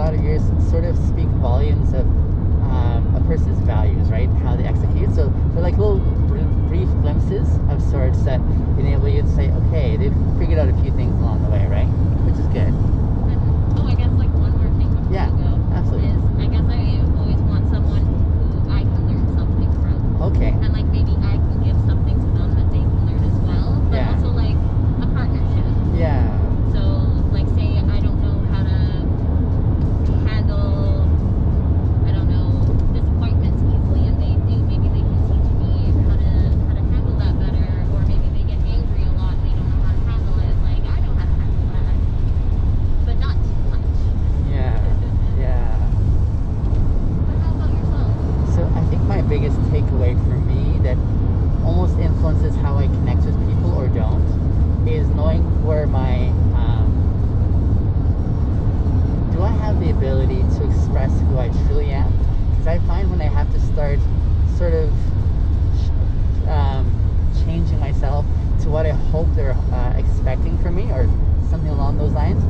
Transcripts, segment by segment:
lot of years sort of speak volumes of a person's values, right? How they execute. So they're like little brief glimpses of sorts that enable you to say, okay, they've figured out a few things along the way, right? Which is good. Oh, I guess like one more thing before Yeah, we go. absolutely. Is I guess I always want someone who I can learn something from. Okay. And like maybe I can give something to them that they can learn as well. But Yeah. also like a partnership. Yeah. So like say I don't know how to handle, I don't know, disappointments easily and they do, maybe they can teach me how to handle that better, or maybe they get angry a lot and they don't know how to handle it. Like I know how to handle that. But not too much. Yeah. Yeah. But how about yourself? So I think my biggest takeaway for me that almost influences how I connect with people or don't is knowing where my do I have the ability to express who I truly am? Because I find when I have to start sort of changing myself to what I hope they're expecting from me or something along those lines,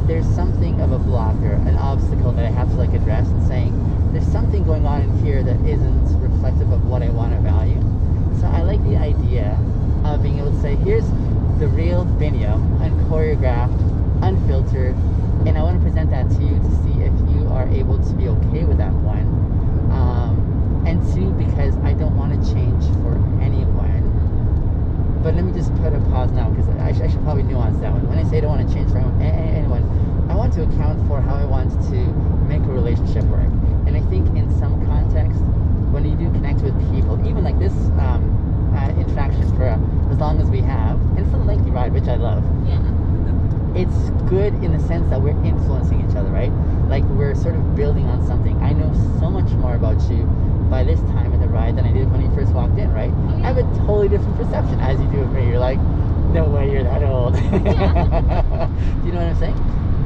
there's something of a blocker, an obstacle that I have to like address and saying there's something going on in here that isn't reflective of what I want to value. So I like the idea of being able to say, here's the real video, unchoreographed, unfiltered, and I want to present that to you to see if you are able to be okay with that one. And two, because I don't want to change for anyone. But let me just put a pause now, because I should probably nuance that one. When I say I don't want to change for anyone, I want to account for how I want to make a relationship work. And I think in some context, when you do connect with people, even like this interaction for as long as we have, and it's a lengthy ride, which I love. Yeah. It's good in the sense that we're influencing each other, right? Like we're sort of building on something. I know so much more about you by this time in the ride than I did when you first walked in, right? Oh, yeah. I have a totally different perception as you do of me. You're like, no way you're that old. Yeah. Do you know what I'm saying?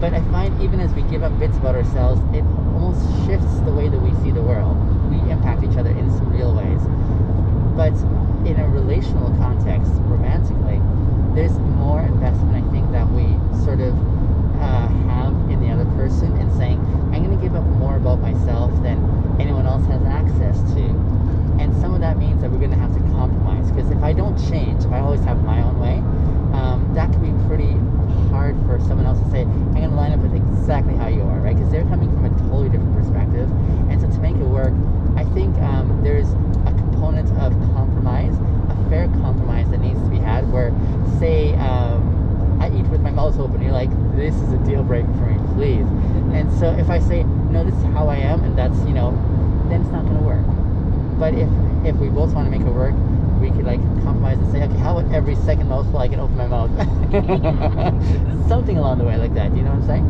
But I find even as we give up bits about ourselves, it almost shifts the way that we see the world. We impact each other in some real ways. But in a relational context, romantically, there's more investment, I think, that we sort of have in the other person and saying, I'm going to give up more about myself than anyone else has access to. And some of that means that we're going to have to compromise, because if I don't change, if I always have my own way, that can be pretty hard for someone else to say, I'm going to line up with exactly how you are, right? Because they're coming from a totally different perspective. And so to make it work, I think there's a component of compromise, a fair compromise that needs to be had, where say I eat with my mouth open, you're like, this is a deal breaker for me, please. And so if I say, no, this is how I am, and that's, then it's not going to work. But if we both want to make it work, we could like compromise and say, okay, how about every second mouthful I can open my mouth? Something along the way like that, you know what I'm saying?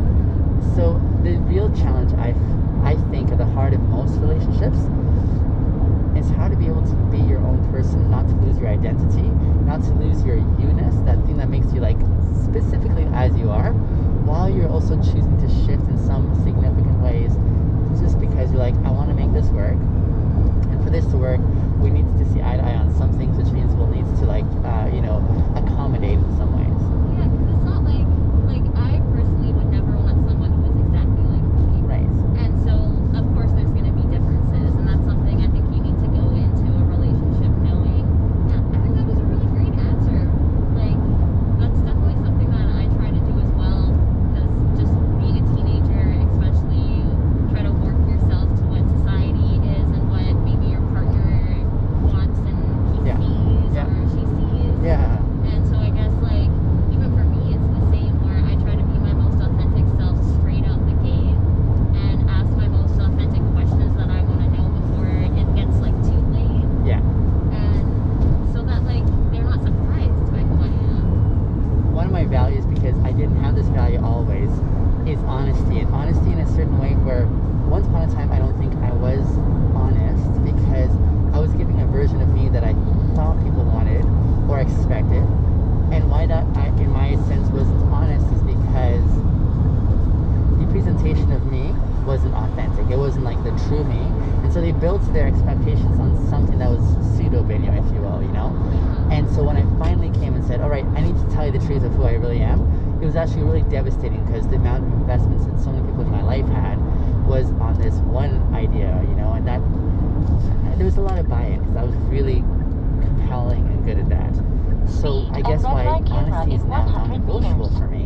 So the real challenge I think at the heart of most relationships is how to be able to be your own person, not to lose your identity, not to lose your you-ness, that thing that makes you like specifically as you are, while you're also choosing to shift in some significant ways just because you're like, I want to make this work. And for this to work, we need to see eye to eye on some things, which means we'll need to like, accommodate in some ways. Yeah, because it's not like I personally would never want someone who is exactly like me. Right. And so, of course, there's going to be differences, and that's something I think you need to go into a relationship knowing. Yeah, I think that was a really great answer. Like, that's definitely something that I try to do as well, because just being a teenager, especially, you try to warp yourself to what society is and what maybe your partner wants and he sees or she sees. Yeah. And so I guess like even for me it's the same, where I try to be my most authentic self straight out the gate and ask my most authentic questions that I want to know before it gets like too late. Yeah. And so that like they're not surprised by who I am. One of my values, because I didn't have this value always, is honesty. And honesty in a certain way where once upon a time I don't think I was honest, because I was giving a version of me that I thought people wanted or expected. And why that in my sense wasn't honest is because the presentation of me wasn't authentic. It wasn't like the true me. And so they built their expectations on something that was pseudo-video, if you will, And so when I finally came and said, all right, I need to tell you the truth of who I really am, it was actually really devastating because the amount of investments that so many people in my life had was on this one idea, and that there was a lot of buy-in because I was really compelling and good at that. So I guess why honesty is now non-negotiable for me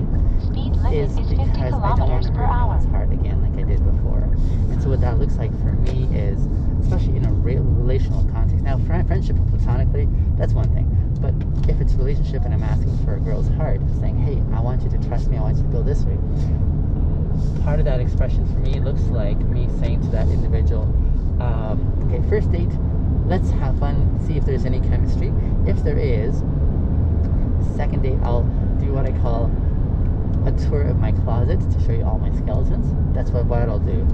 is because I don't want to hurt anyone's heart again like I did before. And so what that looks like for me is, especially in a relational context. Now, friendship and platonically, that's one thing. But if it's relationship and I'm asking for a girl's heart, saying, hey, I want you to trust me, I want you to feel this way. Part of that expression for me looks like me saying to that individual, okay, first date, let's have fun, see if there's any chemistry. If there is, second date, I'll do what I call a tour of my closet to show you all my skeletons. That's what I'll do.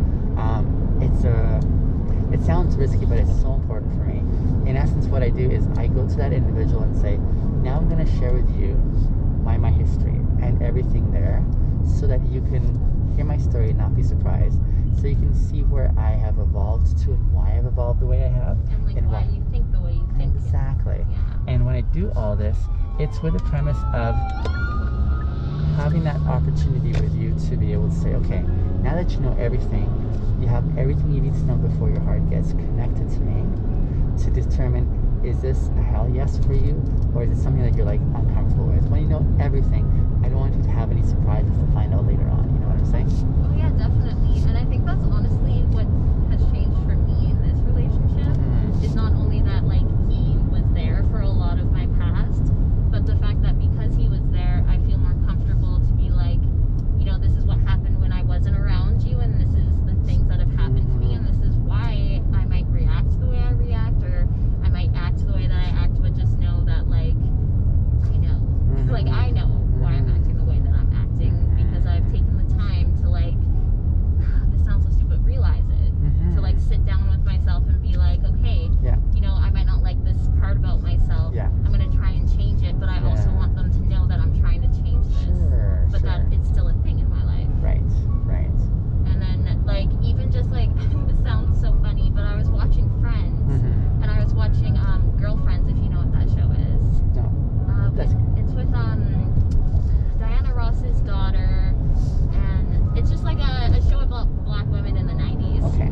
It sounds risky, but it's so important for me. In essence, what I do is I go to that individual and say, now I'm going to share with you my history and everything there, so that you can hear my story and not be surprised, so you can see where I have evolved to and why I've evolved the way I have, and why you think the way you think. Exactly. Yeah. And when I do all this, it's with the premise of having that opportunity with you to be able to say, okay, now that you know everything, you have everything you need to know before your heart gets connected to me, to determine, is this a hell yes for you, or is it something that you're like uncomfortable with? When you know everything, I don't want you to have any surprises to find out later on. You know what I'm saying? Oh yeah, definitely. And I think that's honestly what has changed for me in this relationship. Is not only that like he was there for a lot of my past, but the fact that because he was there, I feel more comfortable to be like, this is what happened when I wasn't around you, and this is the things that have happened to me, and this is why I might react the way I react, or I might act the way that I act, but just know that like I know. Like I know why I'm acting the way that I'm acting, because I've taken the time to like, this sounds so stupid, realize it. To like sit down with myself and be like, okay, I might not like this part about myself. I'm gonna try and change it, but I also want them to know that I'm trying to change this. But that it's still a thing in my life. Right. And then like even just like this sounds so funny, but I was watching Friends, and I was watching Girlfriends, if you know what that show is. No. It's with Diana Ross's daughter, and it's just like a show about black women in the 90s. Okay.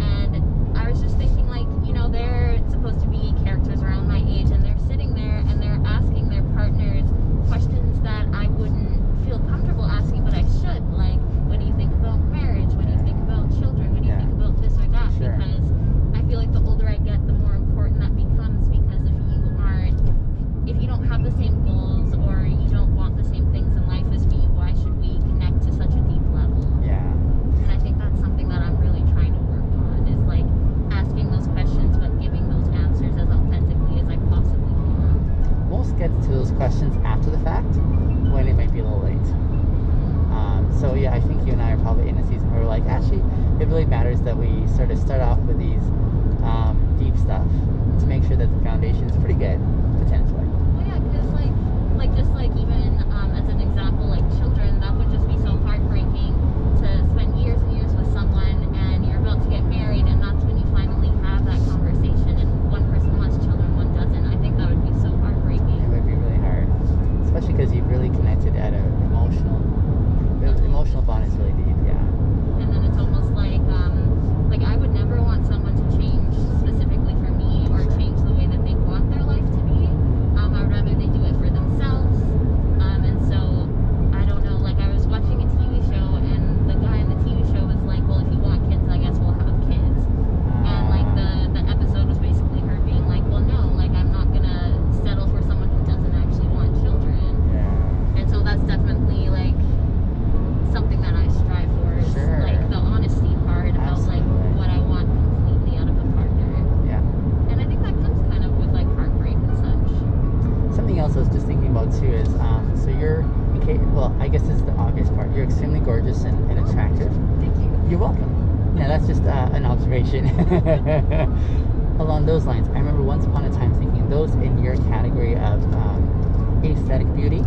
And I was just thinking like, they're supposed to be characters around my age, and they're sitting there and they're asking their partners questions that I wouldn't feel comfortable asking, but I should. Like, what do you think about marriage? What do you think about children? What do you think about this or that? Sure. Because I feel like the older I get, the more important that becomes, because if you don't have the same goals, or you don't want the same things in life as me, why should we connect to such a deep level? Yeah. And I think that's something that I'm really trying to work on, is like asking those questions but giving those answers as authentically as I possibly can. Most get to those questions after the fact, when it might be a little late. So yeah, I think you and I are probably in a season where we're like, actually, it really matters that we sort of start off with these deep stuff to make sure that the foundation is pretty good, potentially. Well, yeah, because like just like even as an example, like children, that would just be so heartbreaking to spend years and years with someone, and you're about to get married, and that's when you finally have that conversation, and one person wants children, one doesn't. I think that would be so heartbreaking. It would be really hard, especially because you've really connected at an emotional bond is really deep. Yeah. And then it's almost like I would never want someone to change specifically for me, or change the way that they want their life to be. I would rather they do it for themselves. And so I don't know, like I was watching a TV show, and the guy in the TV show was like, well, if you want kids, I guess we'll have kids. And like the episode was basically her being like, well, no, like I'm not gonna settle for someone who doesn't actually want children. Yeah. And so that's definitely like something that I strive for, is like the honesty part about like what I want completely out of a partner. Yeah. And I think that comes kind of with like heartbreak and such. Something else I was just thinking about too is, so you're, well, I guess this is the obvious part. You're extremely gorgeous and attractive. Thank you. You're welcome. Yeah, that's just an observation. Along those lines, I remember once upon a time thinking those in your category of aesthetic beauty,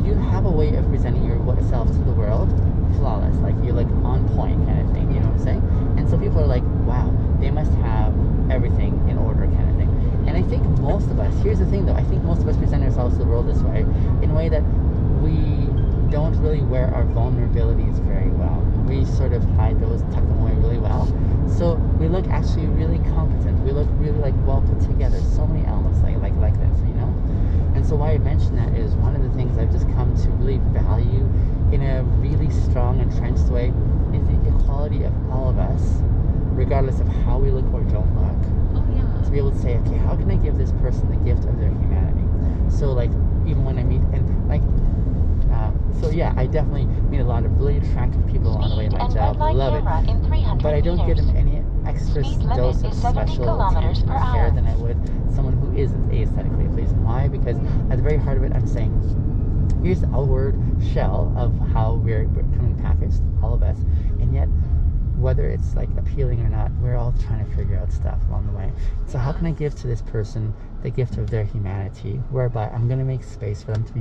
you have a way of presenting yourself to the world flawless, like you look on point kind of thing, you know what I'm saying? And so people are like, wow, they must have everything in order kind of thing. And I think most of us, here's the thing though, I think most of us present ourselves to the world this way, in a way that we don't really wear our vulnerabilities very well. We sort of hide those, tuck them away really well. So we look actually really competent. We look really like well put together. So many elements like this, you know? And so why I mention that is one of the things I've just come to really value in a really strong, entrenched way is the equality of all of us, regardless of how we look or don't look. Oh yeah. To be able to say, okay, how can I give this person the gift of their humanity? So like, even when I meet, and like, so yeah, I definitely meet a lot of really attractive people on the way to my job. Love it. But I don't give them any extra dose of special attention or care than I would someone who isn't aesthetically pleasing. Why? Because at the very heart of it, I'm saying, here's the outward shell of how we're coming packaged, all of us, and yet whether it's like appealing or not, we're all trying to figure out stuff along the way. So how can I give to this person the gift of their humanity, whereby I'm going to make space for them to be